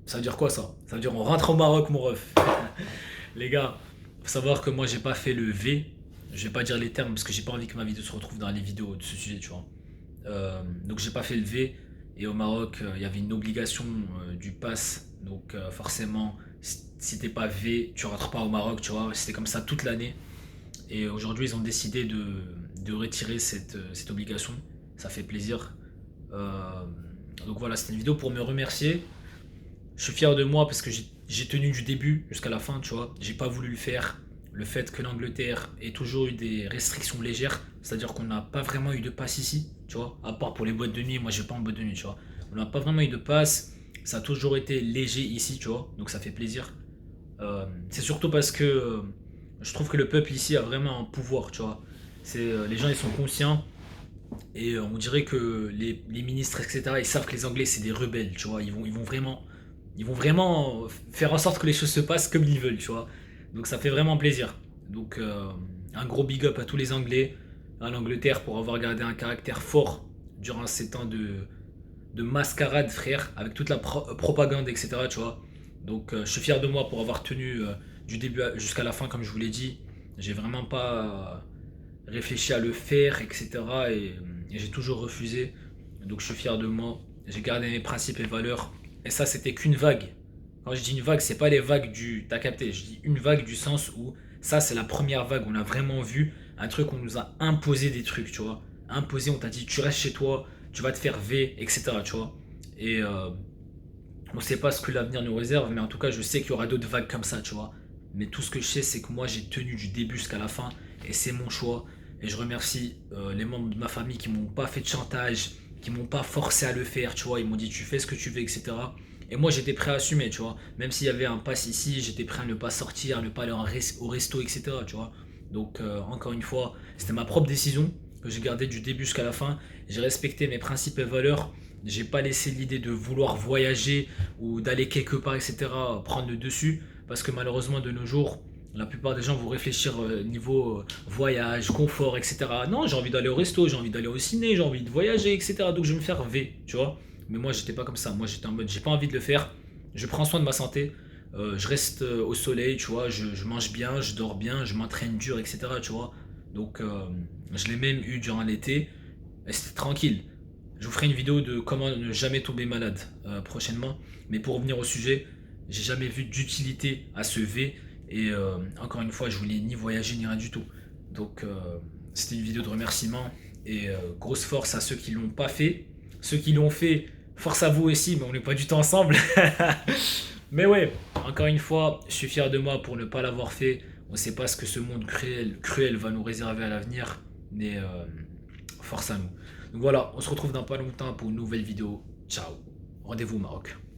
Ça veut dire quoi ça? Ça veut dire on rentre au Maroc, mon ref. Les gars, faut savoir que moi j'ai pas fait le V. Je vais pas dire les termes parce que j'ai pas envie que ma vidéo se retrouve dans les vidéos de ce sujet, tu vois. Donc j'ai pas fait le V. Et au Maroc, il y avait une obligation du pass. Donc forcément, si t'es pas V, tu rentres pas au Maroc, tu vois. C'était comme ça toute l'année. Et aujourd'hui, ils ont décidé de retirer cette obligation. Ça fait plaisir. Euh, donc voilà, c'était une vidéo pour me remercier. Je suis fier de moi parce que j'ai tenu du début jusqu'à la fin, tu vois. J'ai pas voulu le faire. Le fait que l'Angleterre ait toujours eu des restrictions légères, c'est-à-dire qu'on n'a pas vraiment eu de passe ici, tu vois. À part pour les boîtes de nuit, moi je vais pas en boîte de nuit, tu vois. On n'a pas vraiment eu de passe. Ça a toujours été léger ici, tu vois. Donc ça fait plaisir. C'est surtout parce que je trouve que le peuple ici a vraiment un pouvoir, tu vois. Les gens ils sont conscients et on dirait que les ministres, etc., ils savent que les Anglais, c'est des rebelles, tu vois. Ils vont vraiment faire en sorte que les choses se passent comme ils veulent, tu vois. Donc ça fait vraiment plaisir. Donc un gros big up à tous les Anglais, à l'Angleterre, pour avoir gardé un caractère fort durant ces temps de mascarade, frère, avec toute la propagande, etc., tu vois. Donc je suis fier de moi pour avoir tenu du début jusqu'à la fin, comme je vous l'ai dit. J'ai vraiment pas réfléchi à le faire, etc. Et j'ai toujours refusé. Donc je suis fier de moi. J'ai gardé mes principes et valeurs. Et ça, c'était qu'une vague. Quand je dis une vague, c'est pas les vagues du. T'as capté? Je dis une vague du sens où ça, c'est la première vague. On a vraiment vu un truc, on nous a imposé des trucs, tu vois. Imposé, on t'a dit, tu restes chez toi, tu vas te faire V, etc. Tu vois. Et on sait pas ce que l'avenir nous réserve, mais en tout cas, je sais qu'il y aura d'autres vagues comme ça, tu vois. Mais tout ce que je sais, c'est que moi, j'ai tenu du début jusqu'à la fin, et c'est mon choix. Et je remercie les membres de ma famille qui m'ont pas fait de chantage, qui m'ont pas forcé à le faire, tu vois. Ils m'ont dit, tu fais ce que tu veux, etc. Et moi, j'étais prêt à assumer, tu vois. Même s'il y avait un pass ici, j'étais prêt à ne pas sortir, à ne pas aller au resto, etc. Tu vois. Donc, encore une fois, c'était ma propre décision que j'ai gardée du début jusqu'à la fin. J'ai respecté mes principes et valeurs. J'ai pas laissé l'idée de vouloir voyager ou d'aller quelque part, etc., prendre le dessus. Parce que malheureusement, de nos jours, la plupart des gens vont réfléchir niveau voyage, confort, etc. Non, j'ai envie d'aller au resto, j'ai envie d'aller au ciné, j'ai envie de voyager, etc. Donc je vais me faire V, tu vois. Mais moi, j'étais pas comme ça. Moi, j'étais en mode, j'ai pas envie de le faire. Je prends soin de ma santé. Je reste au soleil, tu vois. Je mange bien, je dors bien, je m'entraîne dur, etc. Tu vois. Donc, je l'ai même eu durant l'été. Et c'était tranquille. Je vous ferai une vidéo de comment ne jamais tomber malade prochainement. Mais pour revenir au sujet, j'ai jamais vu d'utilité à ce V. Et encore une fois, je voulais ni voyager ni rien du tout. Donc c'était une vidéo de remerciement. Et grosse force à ceux qui l'ont pas fait. Ceux qui l'ont fait, force à vous aussi, mais on n'est pas du tout ensemble. Mais ouais, encore une fois, je suis fier de moi pour ne pas l'avoir fait. On ne sait pas ce que ce monde cruel va nous réserver à l'avenir. Mais force à nous. Donc voilà, on se retrouve dans pas longtemps pour une nouvelle vidéo. Ciao. Rendez-vous au Maroc.